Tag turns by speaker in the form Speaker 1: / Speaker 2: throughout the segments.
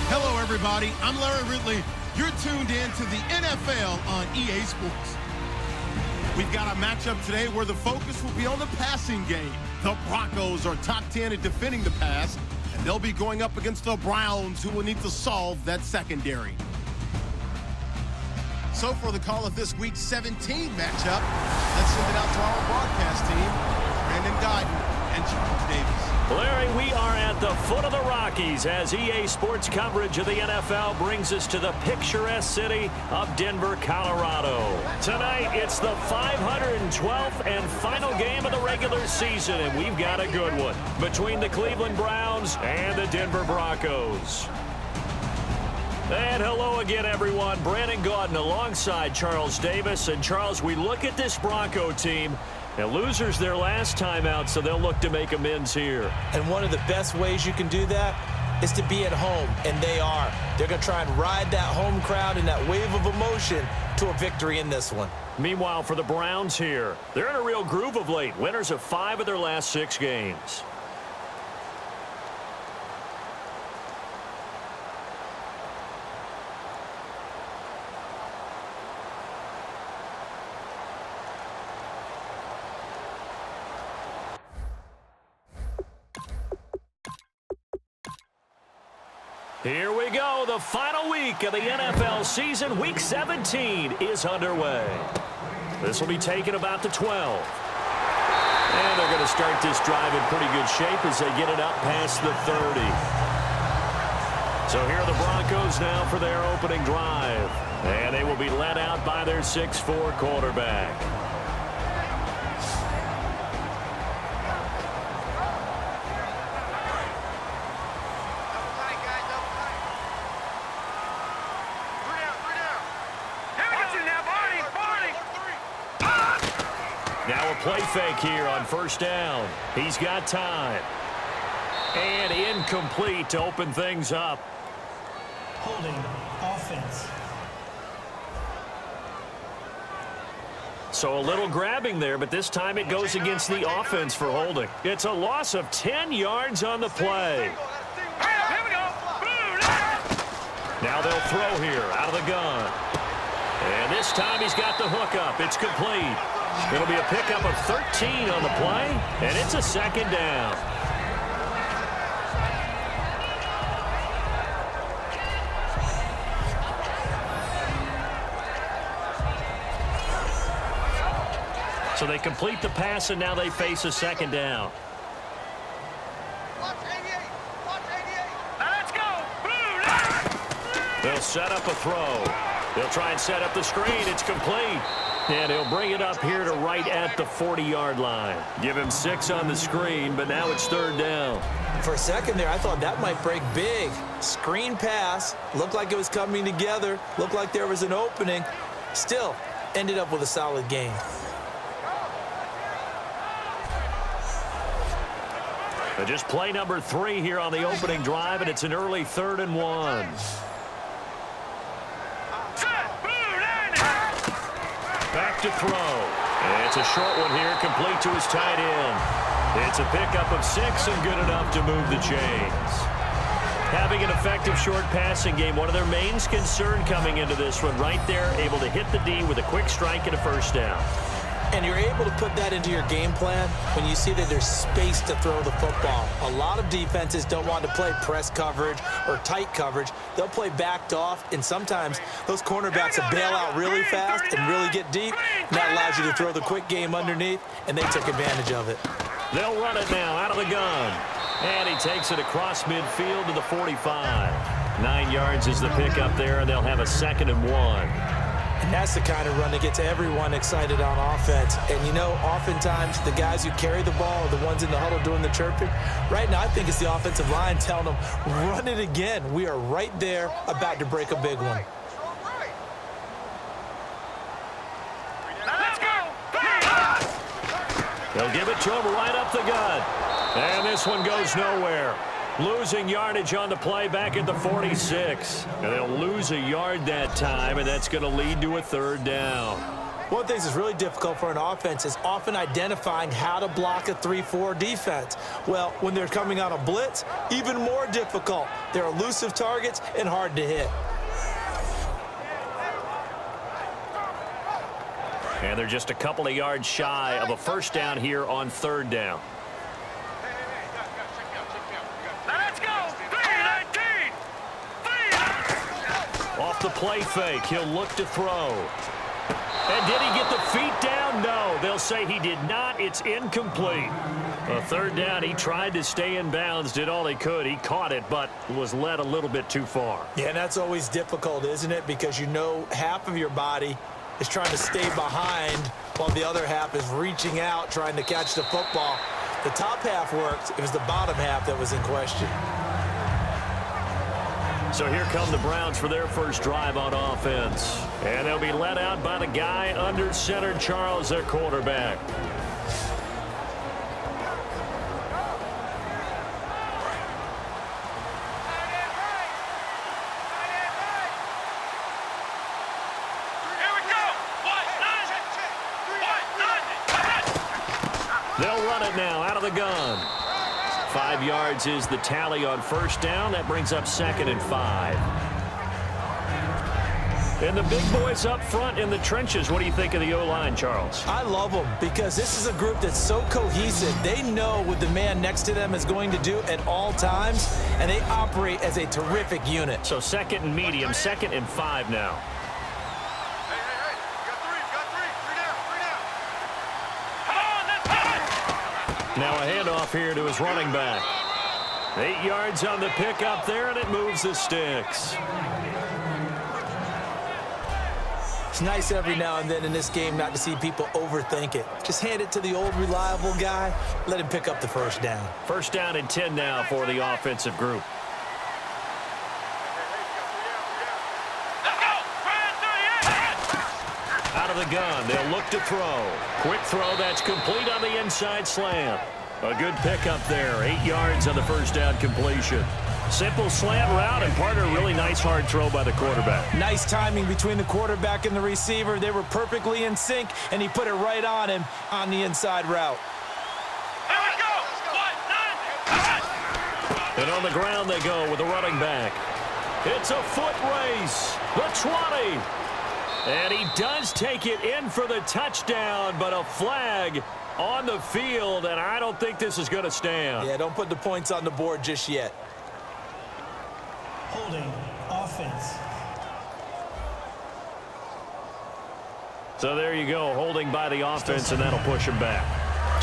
Speaker 1: Hello, everybody. I'm Larry Ridley. You're tuned in to the NFL on EA Sports. We've got a matchup today where the focus will be on the passing game. The Broncos are top 10 at defending the pass, and they'll be going up against the Browns, who will need to solve that secondary. So for the call of this Week 17 matchup, let's send it out to our broadcast team, Brandon Guyton and Charles Davis.
Speaker 2: Larry, we are at the foot of the Rockies as EA Sports coverage of the NFL brings us to the picturesque city of Denver, Colorado. Tonight, it's the 512th and final game of the regular season, and we've got a good one between the Cleveland Browns and the Denver Broncos. And hello again, everyone. Brandon Guyton alongside Charles Davis. And, Charles, we look at this Bronco team. And losers their last time out, so they'll look to make amends here.
Speaker 3: And one of the best ways you can do that is to be at home, and they are. They're going to try and ride that home crowd and that wave of emotion to a victory in this one.
Speaker 2: Meanwhile, for the Browns here, they're in a real groove of late. Winners of 5 of their last 6 games. Here we go. The final week of the NFL season. Week 17 is underway. This will be taken about the 12. And they're going to start this drive in pretty good shape as they get it up past the 30. So here are the Broncos now for their opening drive. And they will be led out by their 6'4" quarterback. Now a play fake here on first down. He's got time. And incomplete to open things up.
Speaker 4: Holding offense.
Speaker 2: So a little grabbing there, but this time it goes against the offense for holding. It's a loss of 10 yards on the play. Now they'll throw here out of the gun. And this time he's got the hook up. It's complete. It'll be a pickup of 13 on the play, and it's a second down. So they complete the pass, and now they face a second down. They'll set up a throw. They'll try and set up the screen. It's complete. And he'll bring it up here to right at the 40-yard line. Give him 6 on the screen, but now it's third down.
Speaker 3: For a second there, I thought that might break big. Screen pass. Looked like it was coming together. Looked like there was an opening. Still, ended up with a solid game.
Speaker 2: Just play number 3 here on the opening drive, and it's an early 3rd and 1. Back to throw. And it's a short one here, complete to his tight end. It's a pickup of 6 and good enough to move the chains. Having an effective short passing game, one of their main concern coming into this one, right there, able to hit the D with a quick strike and a first down.
Speaker 3: And you're able to put that into your game plan when you see that there's space to throw the football. A lot of defenses don't want to play press coverage or tight coverage. They'll play backed off, and sometimes those cornerbacks will bail out really fast and really get deep. And that allows you to throw the quick game underneath, and they took advantage of it.
Speaker 2: They'll run it now out of the gun. And he takes it across midfield to the 45. 9 yards is the pickup there, and they'll have a 2nd and 1.
Speaker 3: And that's the kind of run that gets everyone excited on offense. And, you know, oftentimes the guys who carry the ball are the ones in the huddle doing the chirping. Right now, I think it's the offensive line telling them, run it again. We are right there about to break a big one.
Speaker 4: Let's go!
Speaker 2: They'll give it to him right up the gut. And this one goes nowhere. Losing yardage on the play back at the 46. And they'll lose a yard that time, and that's going to lead to a 3rd down.
Speaker 3: One of the things that's really difficult for an offense is often identifying how to block a 3-4 defense. Well, when they're coming on a blitz, even more difficult. They're elusive targets and hard to hit.
Speaker 2: And they're just a couple of yards shy of a first down here on third down.
Speaker 4: Let's go! 3-19!
Speaker 2: Off the play fake, he'll look to throw. And did he get the feet down? No, they'll say he did not. It's incomplete. A third down, he tried to stay in bounds, did all he could. He caught it, but was led a little bit too far.
Speaker 3: Yeah, and that's always difficult, isn't it? Because you know half of your body is trying to stay behind while the other half is reaching out, trying to catch the football. The top half worked. It was the bottom half that was in question.
Speaker 2: So here come the Browns for their first drive on offense. And they'll be led out by the guy under center, Charles, their quarterback. They'll run it now out of the gun. 5 yards is the tally on first down. That brings up 2nd and 5. And the big boys up front in the trenches. What do you think of the O-line, Charles?
Speaker 3: I love them because this is a group that's so cohesive. They know what the man next to them is going to do at all times, and they operate as a terrific unit.
Speaker 2: So 2nd and medium, 2nd and 5 now. Now a handoff here to his running back. 8 yards on the pickup there, and it moves the sticks.
Speaker 3: It's nice every now and then in this game not to see people overthink it. Just hand it to the old reliable guy. Let him pick up the first down.
Speaker 2: First down and 10 now for the offensive group. Out of the gun, they'll look to throw. Quick throw, that's complete on the inside slant. A good pickup there, 8 yards on the first down completion. Simple slant route, and partner, really nice hard throw by the quarterback.
Speaker 3: Nice timing between the quarterback and the receiver. They were perfectly in sync, and he put it right on him on the inside route.
Speaker 2: And on the ground they go with the running back. It's a foot race. The 20. And he does take it in for the touchdown, but a flag on the field, and I don't think this is going to stand.
Speaker 3: Yeah, don't put the points on the board just yet.
Speaker 4: Holding offense.
Speaker 2: So there you go, holding by the offense, and that'll push him back.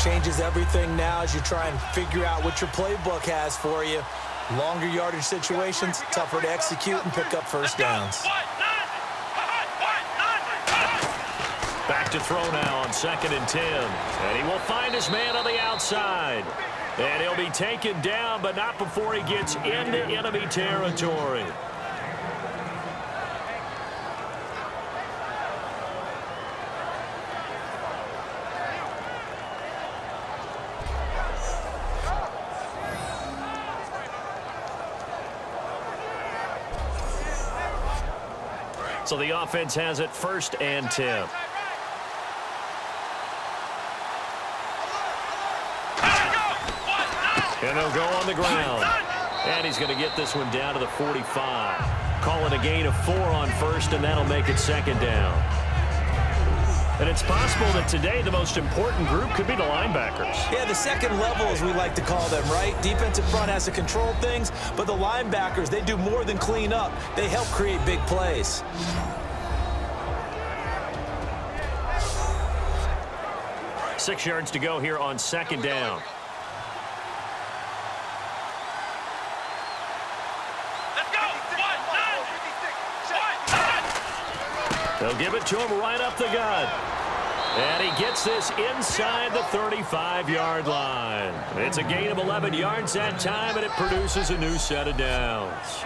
Speaker 3: Changes everything now as you try and figure out what your playbook has for you. Longer yardage situations, tougher to execute and pick up first downs.
Speaker 2: Back to throw now on 2nd and 10. And he will find his man on the outside. And he'll be taken down, but not before he gets into enemy territory. So the offense has it 1st and 10. And they'll go on the ground. And he's going to get this one down to the 45. Call it a gain of 4 on first, and that'll make it 2nd down. And it's possible that today the most important group could be the linebackers.
Speaker 3: Yeah, the second level, as we like to call them, right? Defensive front has to control things, but the linebackers, they do more than clean up. They help create big plays.
Speaker 2: Six yards to go here on 2nd down. They'll give it to him right up the gut. And he gets this inside the 35-yard line. It's a gain of 11 yards that time, and it produces a new set of downs.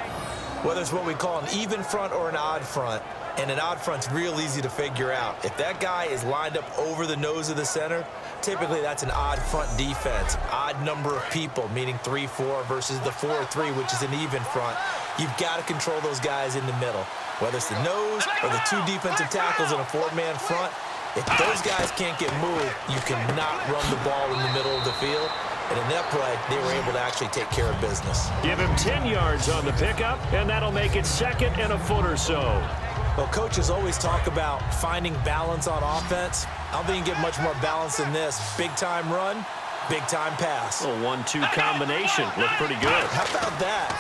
Speaker 3: Whether it's what we call an even front or an odd front, and an odd front's real easy to figure out. If that guy is lined up over the nose of the center, typically that's an odd front defense. Odd number of people, meaning 3-4 versus the 4-3, which is an even front. You've got to control those guys in the middle. Whether it's the nose or the two defensive tackles in a 4-man front, If those guys can't get moved, you cannot run the ball in the middle of the field. And in that play, they were able to actually take care of business.
Speaker 2: Give him 10 yards on the pickup, and that'll make it 2nd and a foot or so.
Speaker 3: Well, coaches always talk about finding balance on offense. I don't think you get much more balance than this. Big-time run, big-time pass.
Speaker 2: A 1-2 combination. Looked pretty good.
Speaker 3: How about that?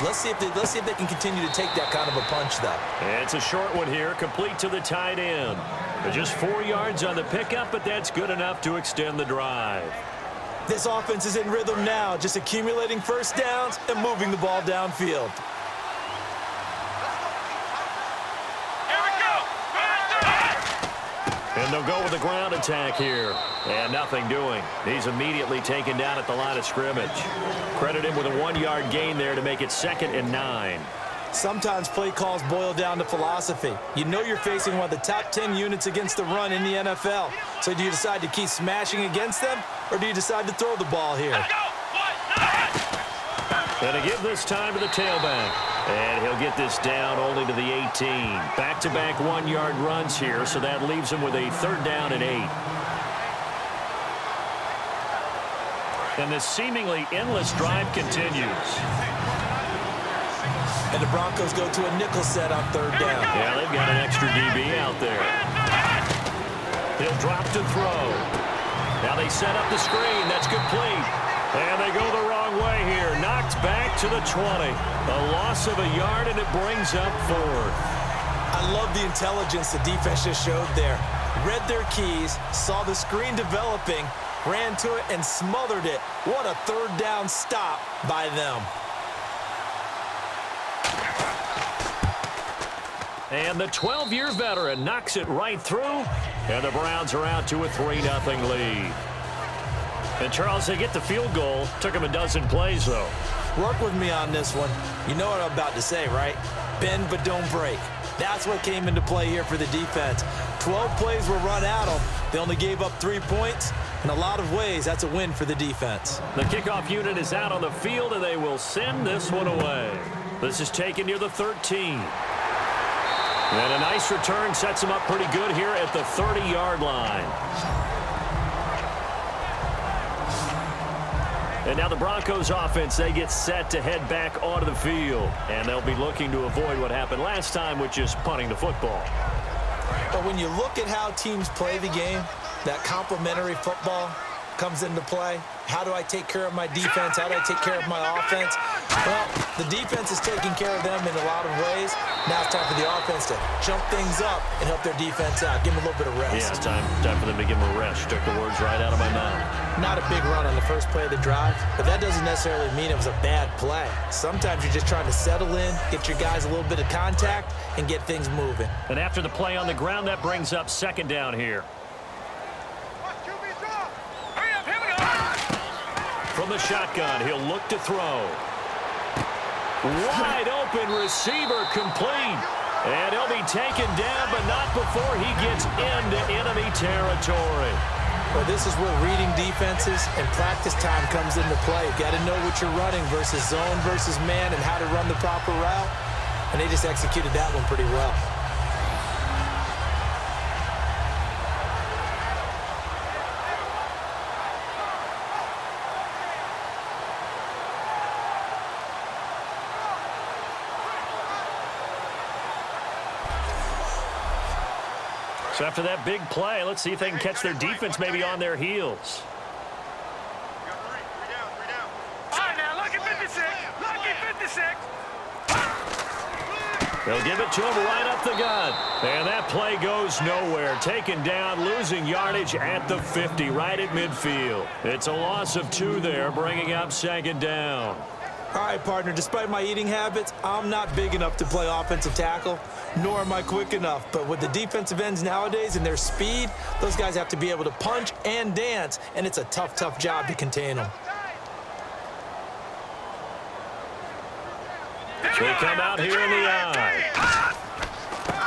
Speaker 3: Let's see if they can continue to take that kind of a punch, though.
Speaker 2: It's a short one here, complete to the tight end. Just 4 yards on the pickup, but that's good enough to extend the drive.
Speaker 3: This offense is in rhythm now, just accumulating first downs and moving the ball downfield.
Speaker 2: And they'll go with the ground attack here. And nothing doing. He's immediately taken down at the line of scrimmage. Credit him with a 1-yard gain there to make it 2nd and 9.
Speaker 3: Sometimes play calls boil down to philosophy. You know you're facing one of the top 10 units against the run in the NFL. So do you decide to keep smashing against them, or do you decide to throw the ball here?
Speaker 2: And to give this time to the tailback. And he'll get this down only to the 18. Back-to-back 1-yard runs here, so that leaves him with a 3rd down and 8. And this seemingly endless drive continues.
Speaker 3: And the Broncos go to a nickel set on 3rd down.
Speaker 2: Yeah, they've got an extra DB out there. He'll drop to throw. Now they set up the screen. That's complete. And they go the wrong way here. Knocked back to the 20. A loss of a yard, and it brings up 4th.
Speaker 3: I love the intelligence the defense just showed there. Read their keys, saw the screen developing, ran to it, and smothered it. What a 3rd down stop by them.
Speaker 2: And the 12-year veteran knocks it right through, and the Browns are out to a 3-0 lead. And, Charles, they get the field goal. Took them a dozen plays, though.
Speaker 3: Work with me on this one. You know what I'm about to say, right? Bend but don't break. That's what came into play here for the defense. 12 plays were run at them. They only gave up 3 points. In a lot of ways, that's a win for the defense.
Speaker 2: The kickoff unit is out on the field, and they will send this one away. This is taken near the 13. And a nice return sets him up pretty good here at the 30-yard line. And now the Broncos offense, they get set to head back onto the field. And they'll be looking to avoid what happened last time, which is punting the football.
Speaker 3: But when you look at how teams play the game, that complementary football comes into play. How do I take care of my defense? How do I take care of my offense? Well, the defense is taking care of them in a lot of ways. Now it's time for the offense to jump things up and help their defense out. Give them a little bit of rest.
Speaker 2: Yeah, it's time for them to give them a rest. Took the words right out of my mouth.
Speaker 3: Not a big run on the first play of the drive, but that doesn't necessarily mean it was a bad play. Sometimes you're just trying to settle in, get your guys a little bit of contact, and get things moving.
Speaker 2: And after the play on the ground, that brings up 2nd down here. From the shotgun, he'll look to throw. Wide open receiver complete. And he'll be taken down, but not before he gets into enemy territory.
Speaker 3: Well, this is where reading defenses and practice time comes into play. You've got to know what you're running versus zone versus man and how to run the proper route. And they just executed that one pretty well.
Speaker 2: So after that big play, let's see if they can catch their defense maybe on their heels.
Speaker 4: All right, now, lucky 56. Lucky 56.
Speaker 2: They'll give it to him right up the gut. And that play goes nowhere. Taken down, losing yardage at the 50, right at midfield. It's a loss of 2 there, bringing up 2nd down.
Speaker 3: All right, partner, despite my eating habits, I'm not big enough to play offensive tackle, nor am I quick enough. But with the defensive ends nowadays and their speed, those guys have to be able to punch and dance, and it's a tough, tough job to contain them.
Speaker 2: They come out here in the eye.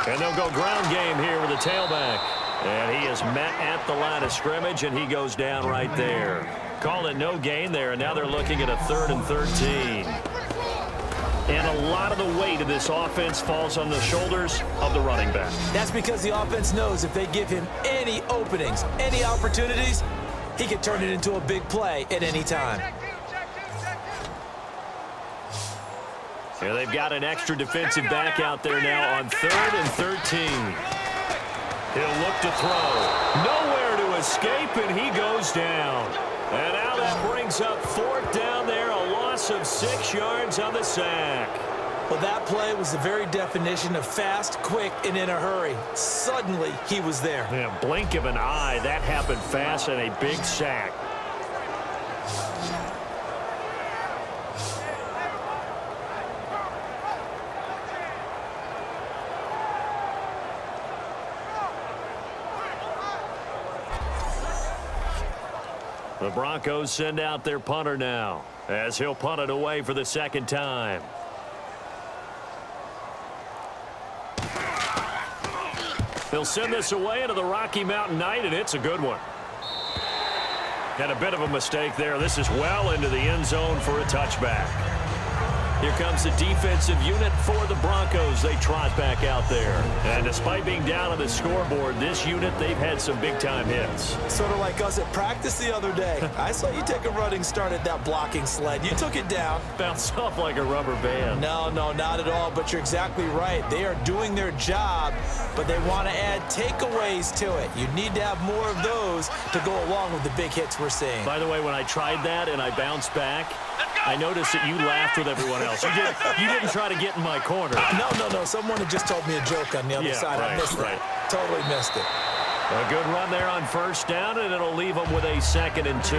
Speaker 2: And they'll go ground game here with the tailback. And he is met at the line of scrimmage, and he goes down right there. Call it no gain there, and now they're looking at a 3rd and 13. And a lot of the weight of this offense falls on the shoulders of the running back.
Speaker 3: That's because the offense knows if they give him any openings, any opportunities, he can turn it into a big play at any time.
Speaker 2: Here they've got an extra defensive back out there now on 3rd and 13. He'll look to throw. Nowhere to escape, and he goes down. And now that brings up 4th down there, a loss of 6 yards on the sack.
Speaker 3: Well, that play was the very definition of fast, quick, and in a hurry. Suddenly, he was there.
Speaker 2: Yeah, blink of an eye, that happened fast, and a big sack. The Broncos send out their punter now, as he'll punt it away for the 2nd time. He'll send this away into the Rocky Mountain Night, and it's a good one. Had a bit of a mistake there. This is well into the end zone for a touchback. Here comes the defensive unit for the Broncos. They trot back out there. And despite being down on the scoreboard, this unit, they've had some big-time hits.
Speaker 3: Sort of like us at practice the other day. I saw you take a running start at that blocking sled. You took it down.
Speaker 2: Bounced off like a rubber band.
Speaker 3: No, not at all, but you're exactly right. They are doing their job, but they want to add takeaways to it. You need to have more of those to go along with the big hits we're seeing.
Speaker 2: By the way, when I tried that and I bounced back, I noticed that you laughed with everyone else. You didn't try to get in my corner.
Speaker 3: No. Someone had just told me a joke on the other side.
Speaker 2: Right,
Speaker 3: I missed it. Totally missed it.
Speaker 2: A good run there on 1st down, and it'll leave them with a 2nd and 2.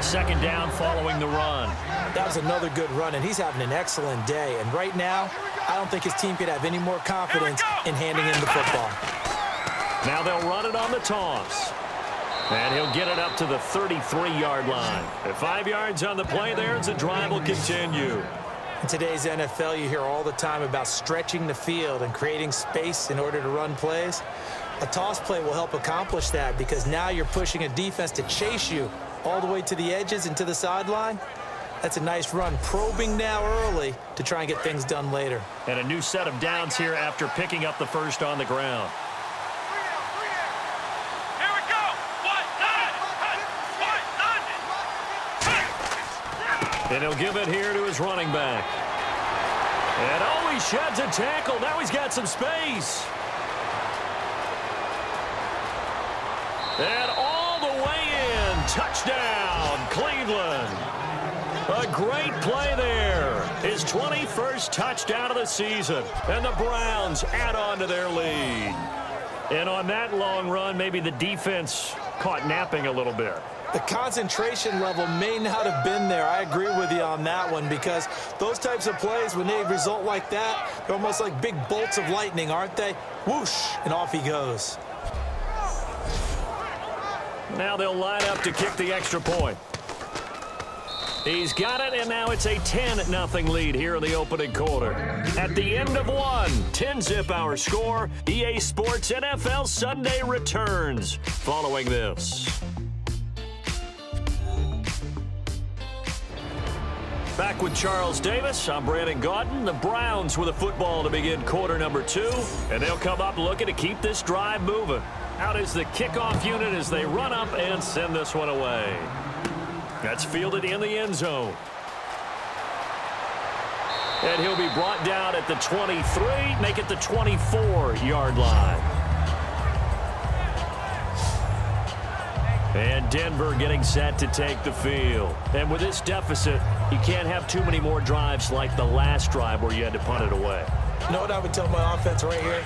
Speaker 2: 2nd down following the run.
Speaker 3: That was another good run, and he's having an excellent day. And right now, I don't think his team could have any more confidence in handing him the football.
Speaker 2: Now they'll run it on the toss. And he'll get it up to the 33-yard line. At 5 yards on the play there, as the drive will continue.
Speaker 3: In today's NFL, you hear all the time about stretching the field and creating space in order to run plays. A toss play will help accomplish that because now you're pushing a defense to chase you all the way to the edges and to the sideline. That's a nice run, probing now early to try and get things done later.
Speaker 2: And a new set of downs here after picking up the first on the ground. And he'll give it here to his running back. And he sheds a tackle. Now he's got some space. And all the way in. Touchdown, Cleveland. A great play there. His 21st touchdown of the season. And the Browns add on to their lead. And on that long run, maybe the defense caught napping a little bit.
Speaker 3: The concentration level may not have been there. I agree with you on that one because those types of plays, when they result like that, they're almost like big bolts of lightning, aren't they? Whoosh, and off he goes.
Speaker 2: Now they'll line up to kick the extra point. He's got it, and now it's a 10-0 lead here in the opening quarter. At the end of one, 10-zip our score. EA Sports NFL Sunday returns following this. Back with Charles Davis, I'm Brandon Gaudin. The Browns with a football to begin quarter number 2, and they'll come up looking to keep this drive moving. Out is the kickoff unit as they run up and send this one away. That's fielded in the end zone. And he'll be brought down at the 23, make it the 24-yard line. And Denver getting set to take the field. And with this deficit, you can't have too many more drives like the last drive where you had to punt it away.
Speaker 3: You know what I would tell my offense right here?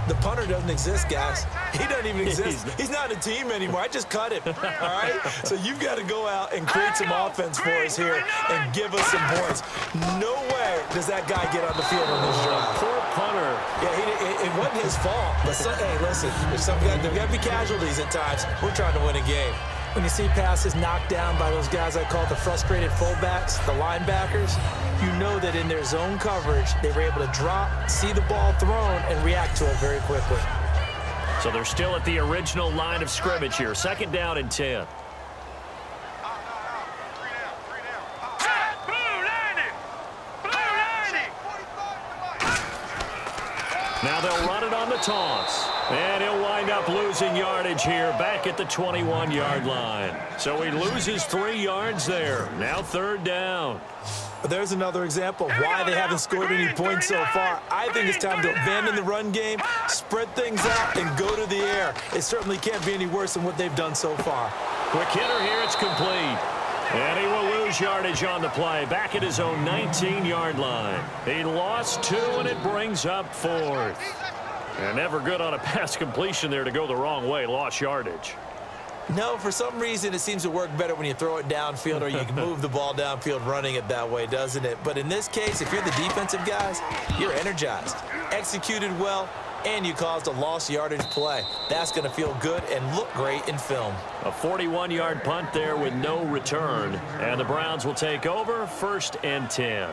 Speaker 3: The punter doesn't exist, guys. He doesn't even exist. He's not a team anymore. I just cut him, all right? So you've got to go out and create some offense for us here and give us some points. No way does that guy get on the field on this drive.
Speaker 2: Poor punter.
Speaker 3: Yeah, it wasn't his fault. But hey, listen, there's got to be casualties at times. We're trying to win a game. When you see passes knocked down by those guys I call the frustrated fullbacks, the linebackers, you know that in their zone coverage, they were able to drop, see the ball thrown, and react to it very quickly.
Speaker 2: So they're still at the original line of scrimmage here. 2nd down and 10. Now they'll run it on the toss. And he'll wind up losing yardage here back at the 21-yard line. So he loses 3 yards there. Now 3rd down.
Speaker 3: But there's another example of why they haven't scored any points so far. I think it's time to abandon the run game, spread things out, and go to the air. It certainly can't be any worse than what they've done so far.
Speaker 2: Quick hitter here. It's complete. And he will lose yardage on the play back at his own 19-yard line. He lost 2, and it brings up 4th. And never good on a pass completion there to go the wrong way. Lost yardage.
Speaker 3: No, for some reason, it seems to work better when you throw it downfield or you can move the ball downfield running it that way, doesn't it? But in this case, if you're the defensive guys, you're energized, executed well, and you caused a lost yardage play. That's going to feel good and look great in film.
Speaker 2: A 41-yard punt there with no return. And the Browns will take over 1st and 10.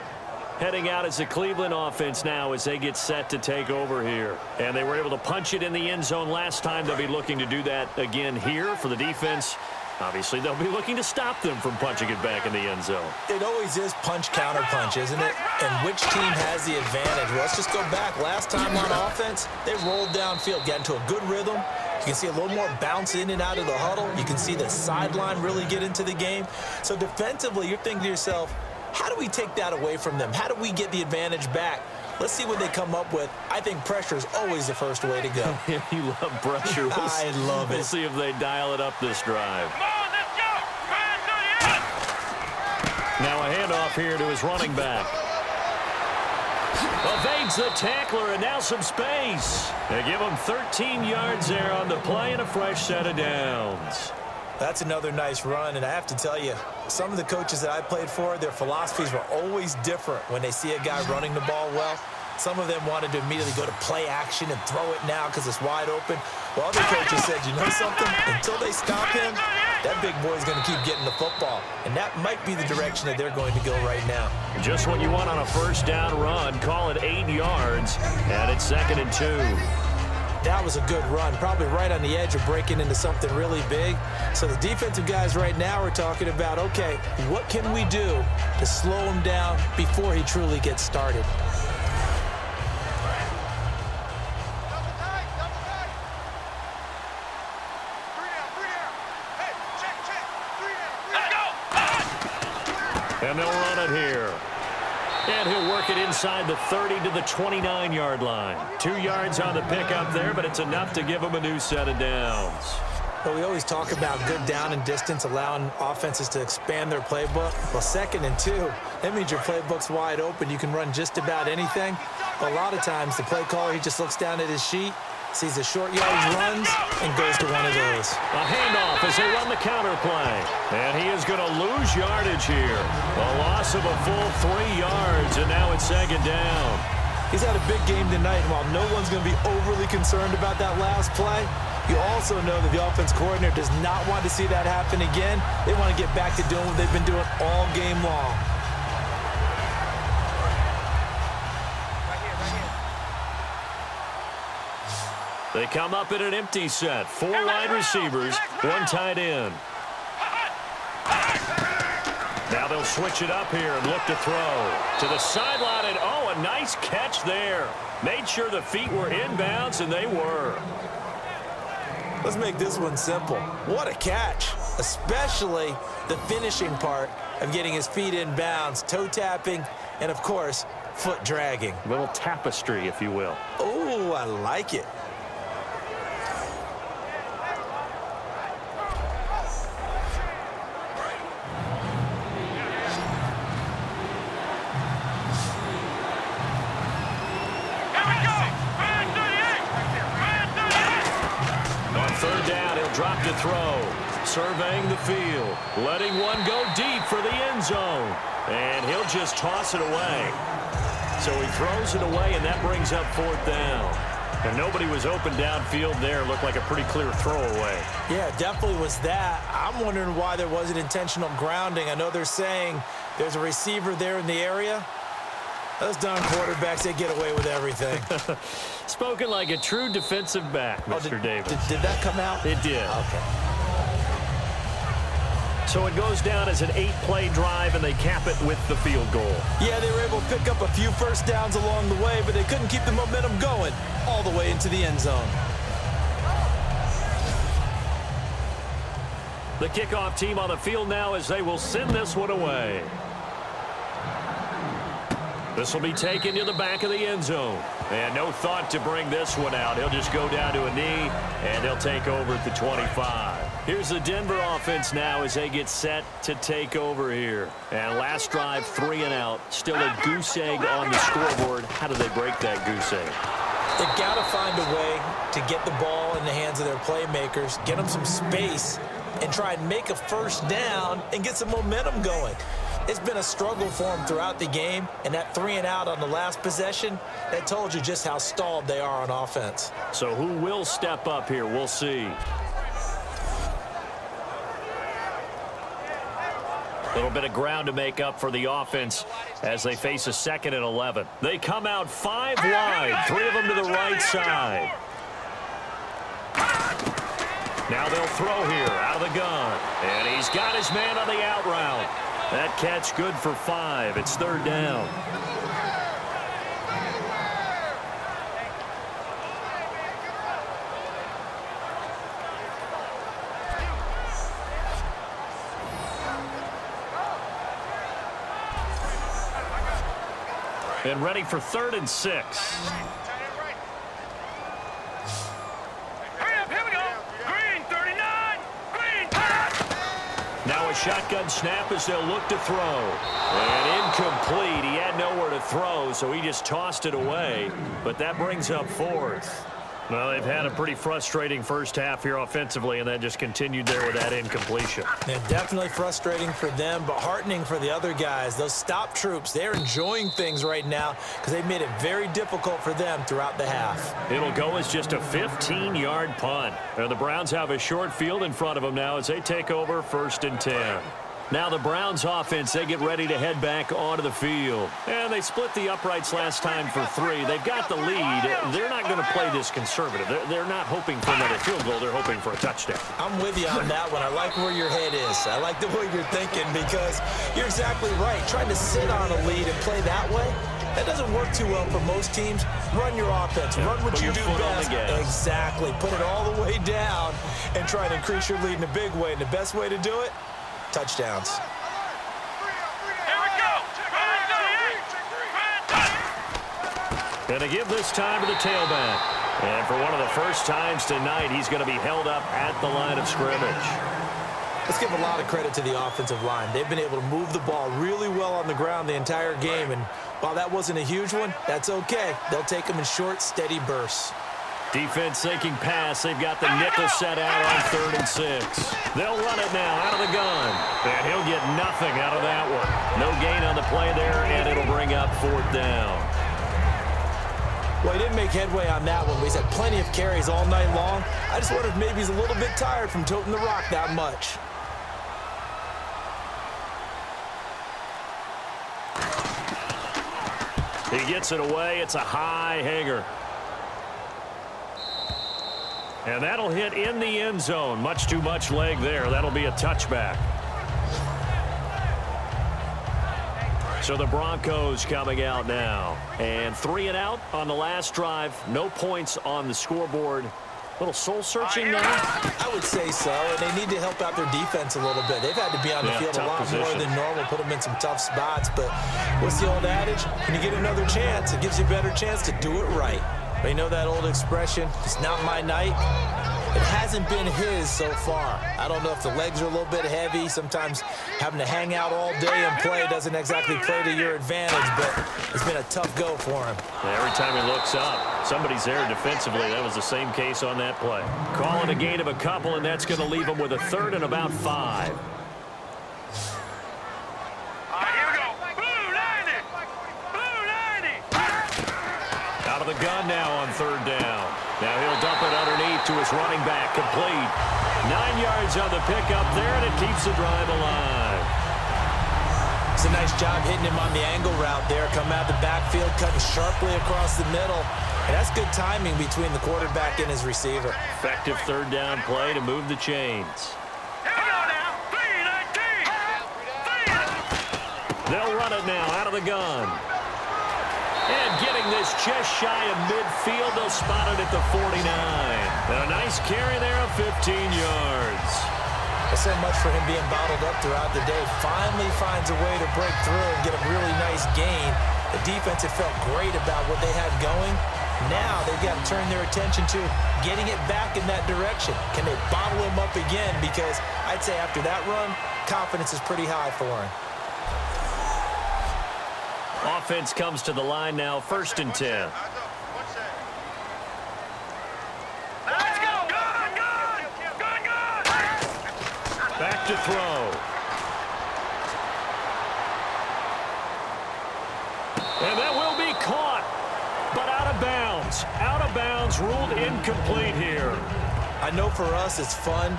Speaker 2: Heading out as the Cleveland offense now as they get set to take over here. And they were able to punch it in the end zone last time. They'll be looking to do that again here for the defense. Obviously, they'll be looking to stop them from punching it back in the end zone.
Speaker 3: It always is punch-counter-punch, isn't it? And which team has the advantage? Well, let's just go back. Last time on offense, they rolled downfield, got into a good rhythm. You can see a little more bounce in and out of the huddle. You can see the sideline really get into the game. So defensively, you're thinking to yourself, how do we take that away from them? How do we get the advantage back? Let's see what they come up with. I think pressure is always the first way to go.
Speaker 2: You love pressure.
Speaker 3: I love it.
Speaker 2: We'll see if they dial it up this drive.
Speaker 4: Come on, let's go. Run to the end.
Speaker 2: Now a handoff here to his running back. Evades the tackler, and now some space. They give him 13 yards there on the play and a fresh set of downs.
Speaker 3: That's another nice run, and I have to tell you, some of the coaches that I played for, their philosophies were always different when they see a guy running the ball well. Some of them wanted to immediately go to play action and throw it now because it's wide open. Well, other coaches said, you know something? Until they stop him, that big boy's going to keep getting the football. And that might be the direction that they're going to go right now.
Speaker 2: Just what you want on a 1st down run. Call it 8 yards, and it's 2nd and 2.
Speaker 3: That was a good run, probably right on the edge of breaking into something really big. So the defensive guys right now are talking about, okay, what can we do to slow him down before he truly gets started?
Speaker 2: And they'll run it here. And he'll work it inside the 30 to the 29-yard line. 2 yards on the pickup there, but it's enough to give him a new set of downs.
Speaker 3: Well, we always talk about good down and distance, allowing offenses to expand their playbook. Well, 2nd and 2, that means your playbook's wide open. You can run just about anything. But a lot of times, the play caller, he just looks down at his sheet, sees the short yardage runs, and goes to one of those.
Speaker 2: A handoff as they run the counter play. And he is going to lose yardage here. A loss of a full 3 yards, and now it's 2nd down.
Speaker 3: He's had a big game tonight, and while no one's going to be overly concerned about that last play, you also know that the offense coordinator does not want to see that happen again. They want to get back to doing what they've been doing all game long.
Speaker 2: They come up in an empty set. 4 wide receivers, 1 tight end. Now they'll switch it up here and look to throw. To the sideline, and oh, a nice catch there. Made sure the feet were inbounds, and they were.
Speaker 3: Let's make this one simple. What a catch, especially the finishing part of getting his feet in bounds, toe tapping, and of course, foot dragging.
Speaker 2: A little tapestry, if you will.
Speaker 3: Oh, I like it.
Speaker 2: Drop to throw, surveying the field, letting one go deep for the end zone, and he'll just toss it away. So he throws it away, and that brings up 4th down. And nobody was open downfield there. Looked like a pretty clear throwaway.
Speaker 3: Yeah, it definitely was that. I'm wondering why there wasn't intentional grounding. I know they're saying there's a receiver there in the area. Those darn quarterbacks, they get away with everything.
Speaker 2: Spoken like a true defensive back, Mr. Davis.
Speaker 3: Did that come out?
Speaker 2: It did.
Speaker 3: Okay.
Speaker 2: So it goes down as an 8-play drive, and they cap it with the field goal.
Speaker 3: Yeah, they were able to pick up a few first downs along the way, but they couldn't keep the momentum going all the way into the end zone.
Speaker 2: The kickoff team on the field now as they will send this one away. This will be taken to the back of the end zone. And no thought to bring this one out. He'll just go down to a knee, and they'll take over at the 25. Here's the Denver offense now as they get set to take over here. And last drive, 3 and out. Still a goose egg on the scoreboard. How do they break that goose egg?
Speaker 3: They've got to find a way to get the ball in the hands of their playmakers, get them some space, and try and make a first down and get some momentum going. It's been a struggle for them throughout the game, and that 3 and out on the last possession, that told you just how stalled they are on offense.
Speaker 2: So who will step up here? We'll see. A little bit of ground to make up for the offense as they face a 2nd and 11. They come out 5 wide, 3 of them to the right side. Now they'll throw here out of the gun. And he's got his man on the out route. That catch good for 5. It's 3rd down. And ready for 3rd and 6. Now a shotgun snap as they'll look to throw. And incomplete. He had nowhere to throw, so he just tossed it away. But that brings up 4th. Well, they've had a pretty frustrating first half here offensively, and that just continued there with that incompletion.
Speaker 3: Yeah, definitely frustrating for them, but heartening for the other guys. Those stop troops, they're enjoying things right now because they've made it very difficult for them throughout the half.
Speaker 2: It'll go as just a 15-yard punt. And the Browns have a short field in front of them now as they take over 1st and 10. Now the Browns offense, they get ready to head back onto the field. And they split the uprights last time for 3. They've got the lead. They're not going to play this conservative. They're not hoping for another field goal. They're hoping for a touchdown.
Speaker 3: I'm with you on that one. I like where your head is. I like the way you're thinking because you're exactly right. Trying to sit on a lead and play that way, that doesn't work too well for most teams. Run your offense. Run what you do best. Exactly. Put it all the way down and try to increase your lead in a big way. And the best way to do it, touchdowns.
Speaker 4: Here we go.
Speaker 2: And they give this time to the tailback. And for one of the first times tonight, he's going to be held up at the line of scrimmage.
Speaker 3: Let's give a lot of credit to the offensive line. They've been able to move the ball really well on the ground the entire game. And while that wasn't a huge one, that's okay. They'll take them in short, steady bursts.
Speaker 2: Defense thinking pass. They've got the nickel set out on 3rd and 6. They'll run it now out of the gun. And he'll get nothing out of that one. No gain on the play there, and it'll bring up 4th down.
Speaker 3: Well, he didn't make headway on that one, but he's had plenty of carries all night long. I just wonder if maybe he's a little bit tired from toting the rock that much.
Speaker 2: He gets it away. It's a high hanger. And that'll hit in the end zone. Much too much leg there. That'll be a touchback. So the Broncos coming out now. And 3 and out on the last drive. No points on the scoreboard. Little soul-searching now?
Speaker 3: I would say so, and they need to help out their defense a little bit. They've had to be on the field a lot more than normal, put them in some tough spots. But what's the old adage? When you get another chance, it gives you a better chance to do it right. But you know that old expression, it's not my night? It hasn't been his so far. I don't know if the legs are a little bit heavy. Sometimes having to hang out all day and play doesn't exactly play to your advantage, but it's been a tough go for him.
Speaker 2: Every time he looks up, somebody's there defensively. That was the same case on that play. Call it a gain of a couple, and that's going to leave him with a 3rd and about 5. Out of the gun now on 3rd down. Now he'll dump it underneath to his running back. Complete. 9 yards on the pickup there, and it keeps the drive alive.
Speaker 3: It's a nice job hitting him on the angle route there. Coming out of the backfield, cutting sharply across the middle. And that's good timing between the quarterback and his receiver.
Speaker 2: Effective 3rd down play to move the chains.
Speaker 4: Here we go now. 3-19.
Speaker 2: They'll run it now out of the gun. And getting this just shy of midfield, they'll spot it at the 49. And a nice carry there of 15 yards.
Speaker 3: There's so much for him being bottled up throughout the day. Finally finds a way to break through and get a really nice gain. The defense had felt great about what they had going. Now they've got to turn their attention to getting it back in that direction. Can they bottle him up again? Because I'd say after that run, confidence is pretty high for him.
Speaker 2: Offense comes to the line now, 1st and 10.
Speaker 4: Let's go. Gun.
Speaker 2: Back to throw. And that will be caught, but out of bounds. Out of bounds, ruled incomplete here.
Speaker 3: I know for us it's fun,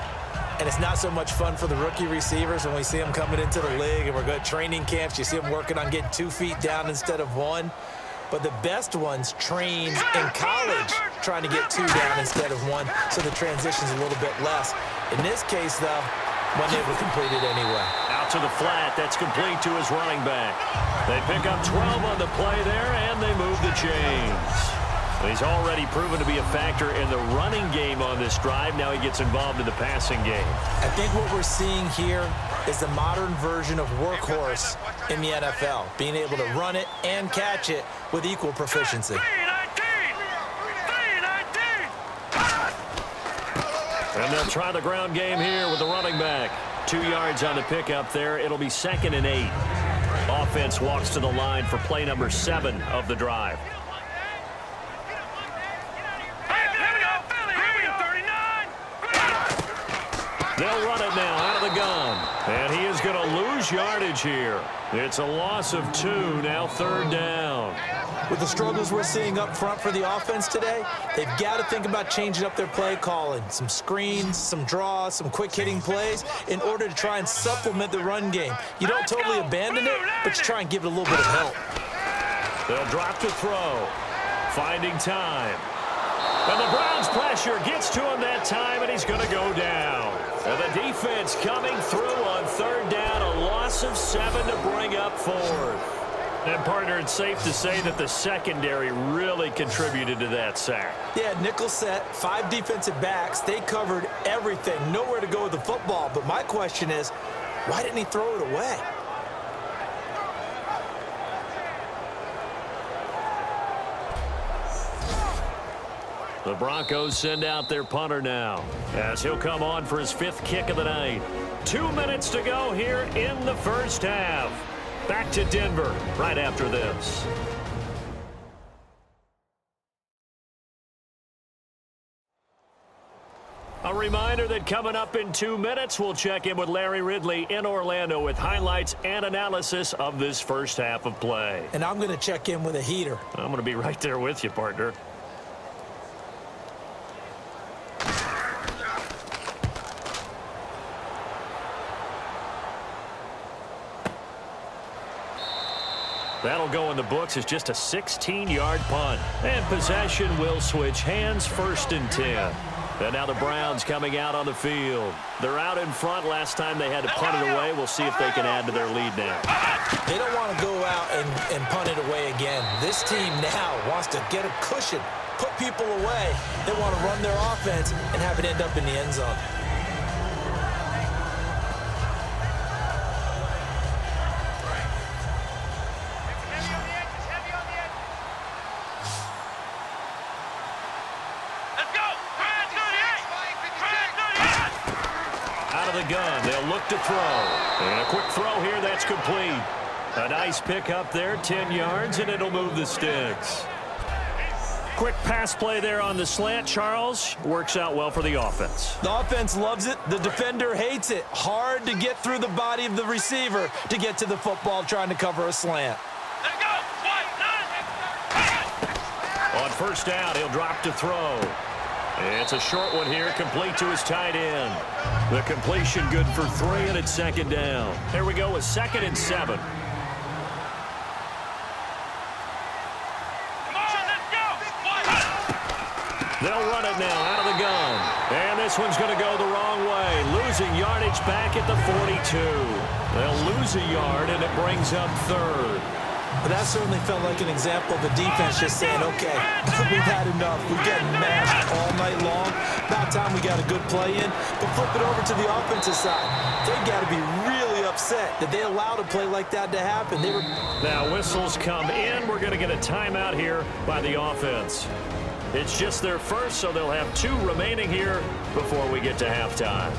Speaker 3: and it's not so much fun for the rookie receivers when we see them coming into the league and we're going to training camps. You see them working on getting 2 feet down instead of 1. But the best ones train in college trying to get 2 down instead of 1, so the transition's a little bit less. In this case, though, one able to complete it anyway.
Speaker 2: Out to the flat. That's complete to his running back. They pick up 12 on the play there, and they move the chains. He's already proven to be a factor in the running game on this drive. Now he gets involved in the passing game.
Speaker 3: I think what we're seeing here is the modern version of workhorse in the NFL, being able to run it and catch it with equal proficiency.
Speaker 2: And they'll try the ground game here with the running back. 2 yards on the pickup there. It'll be 2nd and 8. Offense walks to the line for play number 7 of the drive. They'll run it now out of the gun. And he is going to lose yardage here. It's a loss of 2, now 3rd down.
Speaker 3: With the struggles we're seeing up front for the offense today, they've got to think about changing up their play calling. Some screens, some draws, some quick-hitting plays in order to try and supplement the run game. You don't totally abandon it, but you try and give it a little bit of help.
Speaker 2: They'll drop to throw. Finding time. And the Browns' pressure gets to him that time, and he's going to go down. And the defense coming through on 3rd down, a loss of 7 to bring up 4th. And, partner, it's safe to say that the secondary really contributed to that sack.
Speaker 3: Yeah, nickel set, 5 defensive backs. They covered everything. Nowhere to go with the football. But my question is, why didn't he throw it away?
Speaker 2: The Broncos send out their punter now as he'll come on for his 5th kick of the night. 2 minutes to go here in the first half. Back to Denver right after this. A reminder that coming up in 2 minutes, we'll check in with Larry Ridley in Orlando with highlights and analysis of this first half of play.
Speaker 3: And I'm going to check in with a heater.
Speaker 2: I'm going to be right there with you, partner. That'll go in the books as just a 16-yard punt. And possession will switch hands, 1st and 10. And now the Browns coming out on the field. They're out in front. Last time they had to punt it away. We'll see if they can add to their lead now.
Speaker 3: They don't want to go out and punt it away again. This team now wants to get a cushion, put people away. They want to run their offense and have it end up in the end zone.
Speaker 2: Gun. They'll look to throw. And a quick throw here. That's complete. A nice pick up there, 10 yards, and it'll move the sticks. Quick pass play there on the slant, Charles. Works out well for the offense.
Speaker 3: The offense loves it. The defender hates it. Hard to get through the body of the receiver to get to the football trying to cover a slant.
Speaker 2: On 1st down, he'll drop to throw. It's a short one here, complete to his tight end. The completion good for 3, and it's 2nd down. There we go with 2nd and 7. They'll run it now out of the gun. And this one's going to go the wrong way. losing yardage back at the 42. They'll lose a yard, and it brings up third.
Speaker 3: But that certainly felt like an example of the defense just saying, okay, we've had enough. We've gotten mashed all night long. About time we got a good play in. But flip it over to the offensive side. They got to be really upset that they allowed a play like that to happen.
Speaker 2: Now whistles come in. We're going to get a timeout here by the offense. It's just their first, so they'll have 2 remaining here before we get to halftime.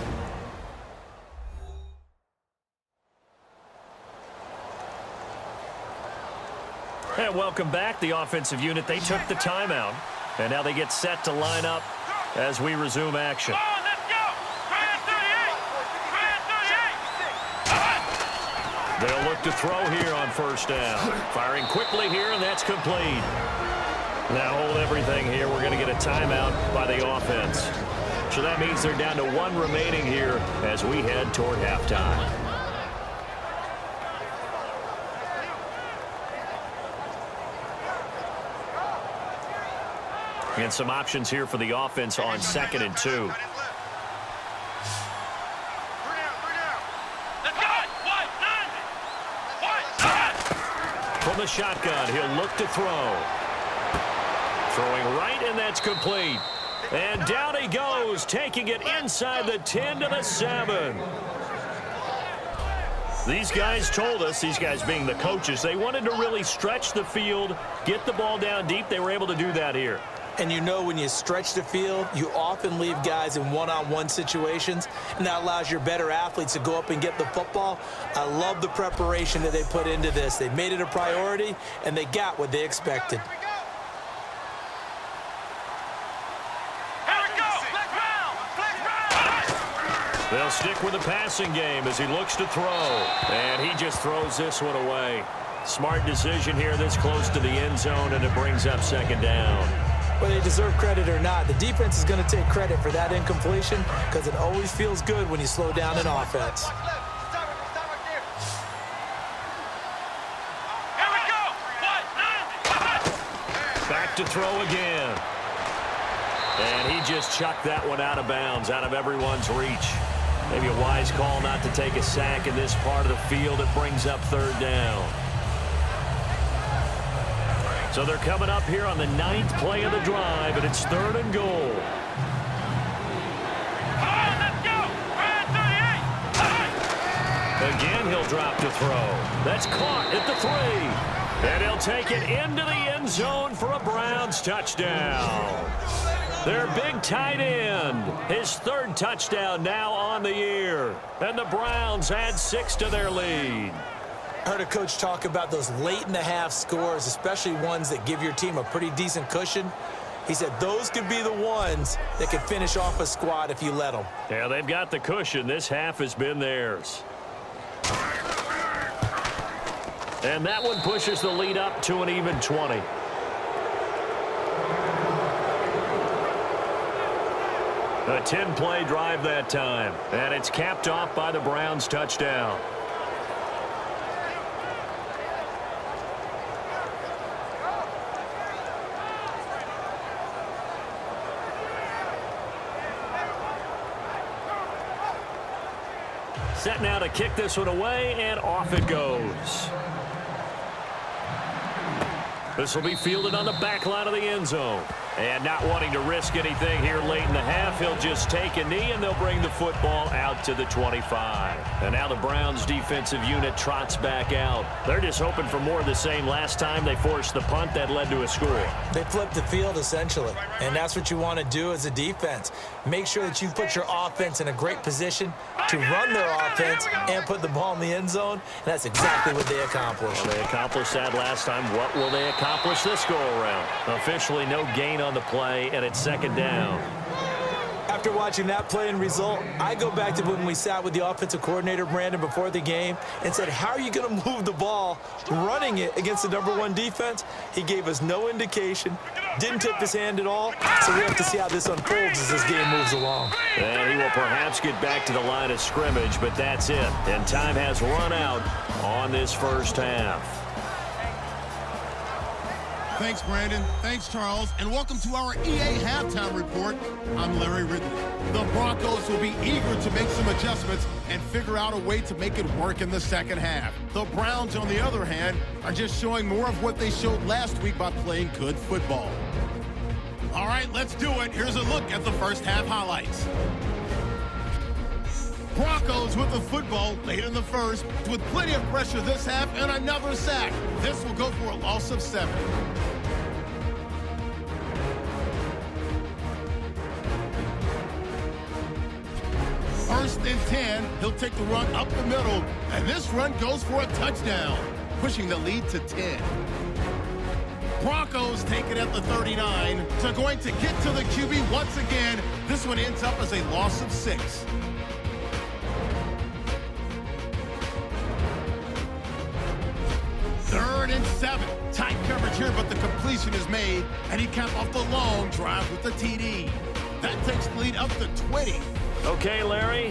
Speaker 2: And welcome back, the offensive unit. They took the timeout, and now they get set to line up as we resume action. They'll look to throw here on first down. Firing quickly here, and that's complete. Now hold everything here. We're going to get a timeout by the offense. So that means they're down to 1 remaining here as we head toward halftime. And some options here for the offense on 2nd and 2. From the shotgun, he'll look to throw. Throwing right, and that's complete. And down he goes, taking it inside the 10 to the 7. These guys told us, these guys being the coaches, they wanted to really stretch the field, get the ball down deep. They were able to do that here.
Speaker 3: And you know when you stretch the field, you often leave guys in one-on-one situations, and that allows your better athletes to go up and get the football. I love the preparation that they put into this. They made it a priority, and they got what they expected.
Speaker 2: They'll stick with the passing game as he looks to throw. And he just throws this one away. Smart decision here this close to the end zone, and it brings up 2nd down.
Speaker 3: Whether they deserve credit or not, the defense is going to take credit for that incompletion because it always feels good when you slow down an offense.
Speaker 2: Back to throw again. And he just chucked that one out of bounds, out of everyone's reach. Maybe a wise call not to take a sack in this part of the field. It brings up 3rd down. So they're coming up here on the 9th play of the drive, and it's 3rd and goal. Again, he'll drop to throw. That's caught at the 3. And he'll take it into the end zone for a Browns touchdown. Their big tight end, his 3rd touchdown now on the year. And the Browns add 6 to their lead.
Speaker 3: I heard a coach talk about those late-in-the-half scores, especially ones that give your team a pretty decent cushion. He said those could be the ones that could finish off a squad if you let them.
Speaker 2: Yeah, they've got the cushion. This half has been theirs. And that one pushes the lead up to an even 20. A 10-play drive that time. And it's capped off by the Browns touchdown. Set now to kick this one away, and off it goes. This will be fielded on the back line of the end zone. And not wanting to risk anything here late in the half, he'll just take a knee, and they'll bring the football out to the 25. And now the Browns defensive unit trots back out. They're just hoping for more of the same. Last time they forced the punt that led to a score.
Speaker 3: They flipped the field, essentially. And that's what you want to do as a defense. Make sure that you put your offense in a great position to run their offense and put the ball in the end zone. And that's exactly what they accomplished.
Speaker 2: Well, they accomplished that last time. What will they accomplish this go-around? Officially no gain on the play, and it's 2nd down.
Speaker 3: After watching that play and result, I go back to when we sat with the offensive coordinator, Brandon, before the game and said, how are you going to move the ball running it against the #1 defense? He gave us no indication, didn't tip his hand at all, so we have to see how this unfolds as this game moves along.
Speaker 2: And he will perhaps get back to the line of scrimmage, but that's it. And time has run out on this first half.
Speaker 1: Thanks, Brandon. Thanks, Charles. And welcome to our EA Halftime Report. I'm Larry Ridley. The Broncos will be eager to make some adjustments and figure out a way to make it work in the second half. The Browns, on the other hand, are just showing more of what they showed last week by playing good football. All right, let's do it. Here's a look at the first half highlights. Broncos with the football late in the first, with plenty of pressure this half and another sack. This will go for a loss of 7. First and 10, he'll take the run up the middle, and this run goes for a touchdown, pushing the lead to 10. Broncos take it at the 39, so going to get to the QB once again. This one ends up as a loss of 6. Third and 7. Tight coverage here, but the completion is made, and he capped off the long drive with the TD. That takes the lead up to 20.
Speaker 2: Okay, Larry,